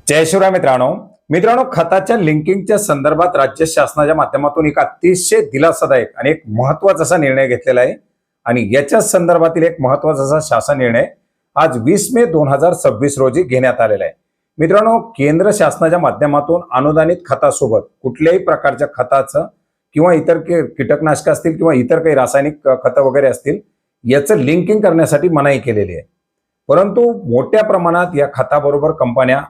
जय शिवराय मित्रांनो खताच्या लिंकिंगच्या संदर्भात राज्य शासनाच्या माध्यमातून एक अतिशय दिलासादायक आणि एक महत्त्वाचा असा निर्णय घेतलेला आहे। आणि याच्या संदर्भातील एक महत्त्वाचा असा शासन निर्णय आज 20 मे 2026 रोजी घेण्यात आलेला आहे। मित्रांनो, केंद्र शासनाच्या माध्यमातून अनुदानित खतासोबत कुठल्याही प्रकारच्या खताचं किंवा इतर कीटकनाशक असतील किंवा इतर काही रासायनिक खतं वगैरे असतील याचं लिंकिंग करण्यासाठी मनाई केलेली आहे। परंतु मोठ्या प्रमाणात या खताबरोबर कंपन्या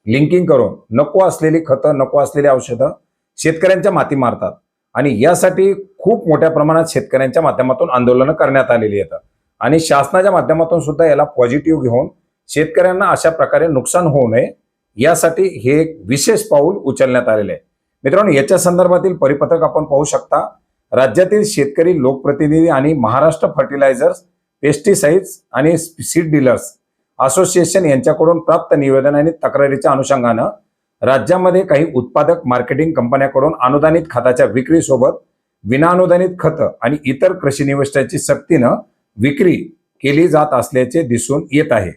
लिंकिंग करून नको असलेली खतं, नको असलेली औषधं शेतकऱ्यांच्या माती मारतात आणि यासाठी खूप मोठ्या प्रमाणात शेतकऱ्यांच्या माध्यमातून आंदोलनं करण्यात आलेली आहेत। आणि शासनाच्या माध्यमातून सुद्धा याला पॉझिटिव्ह घेऊन शेतकऱ्यांना अशा प्रकारे नुकसान होऊ नये यासाठी हे एक विशेष पाऊल उचलण्यात आलेले आहे। मित्रांनो, याच्या संदर्भातील परिपत्रक आपण पाहू शकता। राज्यातील शेतकरी लोकप्रतिनिधी आणि महाराष्ट्र फर्टिलायझर्स, पेस्टिसाइड्स आणि सीड डीलर्स असोसिएशन यांच्याकडून प्राप्त निवेदन आणि तक्रारीच्या अनुषंगाने राज्यामध्ये काही उत्पादक मार्केटिंग कंपन्यांकडून अनुदानित खताच्या विक्रीसोबत विनाअनुदानित खतं आणि इतर कृषी निविष्ठाची सक्तीनं विक्री केली जात असल्याचे दिसून येत आहे।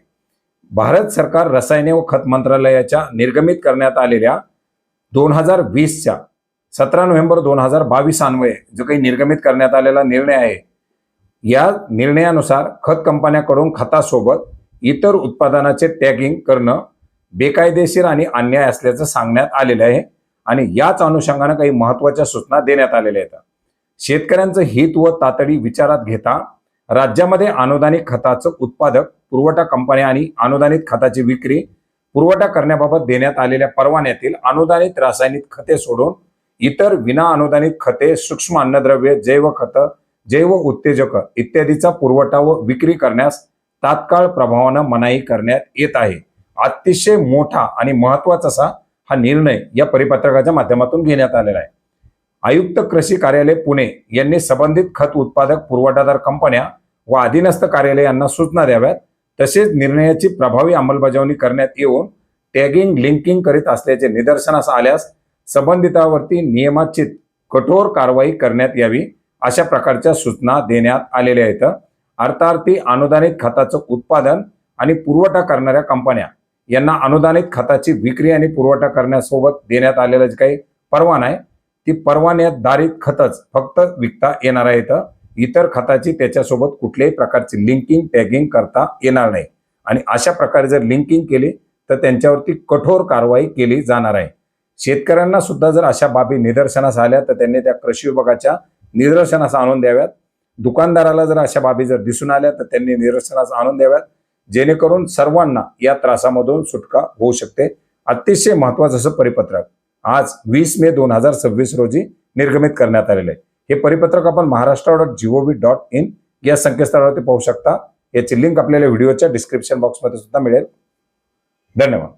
भारत सरकार रसायने व खत मंत्रालयाच्या निर्गमित करण्यात आलेल्या 2020च्या 17 नोव्हेंबर 2022 अन्वये जो काही निर्गमित करण्यात आलेला निर्णय आहे, या निर्णयानुसार खत कंपन्यांकडून खतासोबत इतर उत्पादनाचे टॅगिंग करणं बेकायदेशीर आणि अन्याय असल्याचं सांगण्यात आलेलं आहे। आणि याच अनुषंगाने काही महत्त्वाच्या सूचना देण्यात आलेल्या आहेत। शेतकऱ्यांचं हित व तातडी विचारात घेता राज्यामध्ये अनुदानित खताचं उत्पादक, पुरवठा कंपन्या आणि अनुदानित खताची विक्री, पुरवठा करण्याबाबत देण्यात आलेल्या परवान्यातील अनुदानित रासायनिक खते सोडून इतर विना अनुदानित खते, सूक्ष्म अन्नद्रव्ये, जैव खतं, जैव उत्तेजक इत्यादीचा पुरवठा व विक्री करण्यास तात्काळ प्रभावानं मनाई करण्यात येत आहे। अतिशय मोठा आणि महत्त्वाचा असा हा निर्णय या परिपत्रकाच्या माध्यमातून घेण्यात आलेला आहे। आयुक्त कृषी कार्यालय पुणे यांनी संबंधित खत उत्पादक, पुरवठादार कंपन्या व अधीनस्थ कार्यालय यांना सूचना द्याव्यात। तसेच निर्णयाची प्रभावी अंमलबजावणी करण्यात येऊन टॅगिंग, लिंकिंग करीत असल्याचे निदर्शनास आल्यास संबंधितावरती नियमाची कठोर कारवाई करण्यात यावी, अशा प्रकारच्या सूचना देण्यात आलेल्या आहेत। अर्थार्थी अनुदानित खताचं उत्पादन आणि पुरवठा करणाऱ्या कंपन्या यांना अनुदानित खताची विक्री आणि पुरवठा करण्यासोबत देण्यात आलेला जे काही परवाना आहे, ती परवान्याधारित खतच फक्त विकता येणार आहेत। इतर खताची त्याच्यासोबत कुठल्याही प्रकारची लिंकिंग, टॅगिंग करता येणार नाही। आणि अशा प्रकारे जर लिंकिंग केली तर त्यांच्यावरती कठोर कारवाई केली जाणार आहे। शेतकऱ्यांना सुद्धा जर अशा बाबी निदर्शनास आल्या तर त्यांनी त्या कृषी विभागाच्या निदर्शनास आणून द्याव्यात। दुकानदाराला जर अशा बाबी जर दिसून आल्या तर त्यांनी निदर्शनास आणून द्याव्यात, जेणेकरून सर्वांना या त्रासामधून सुटका होऊ शकते। अतिशय महत्त्वाचं असं परिपत्रक आज 20 मे 2026 रोजी निर्गमित करण्यात आलेलं आहे। हे परिपत्रक आपण maharashtra.gov.in या संकेतस्थळावरती पाहू शकता। याची लिंक आपल्याला व्हिडिओच्या डिस्क्रिप्शन बॉक्समध्ये सुद्धा मिळेल। धन्यवाद।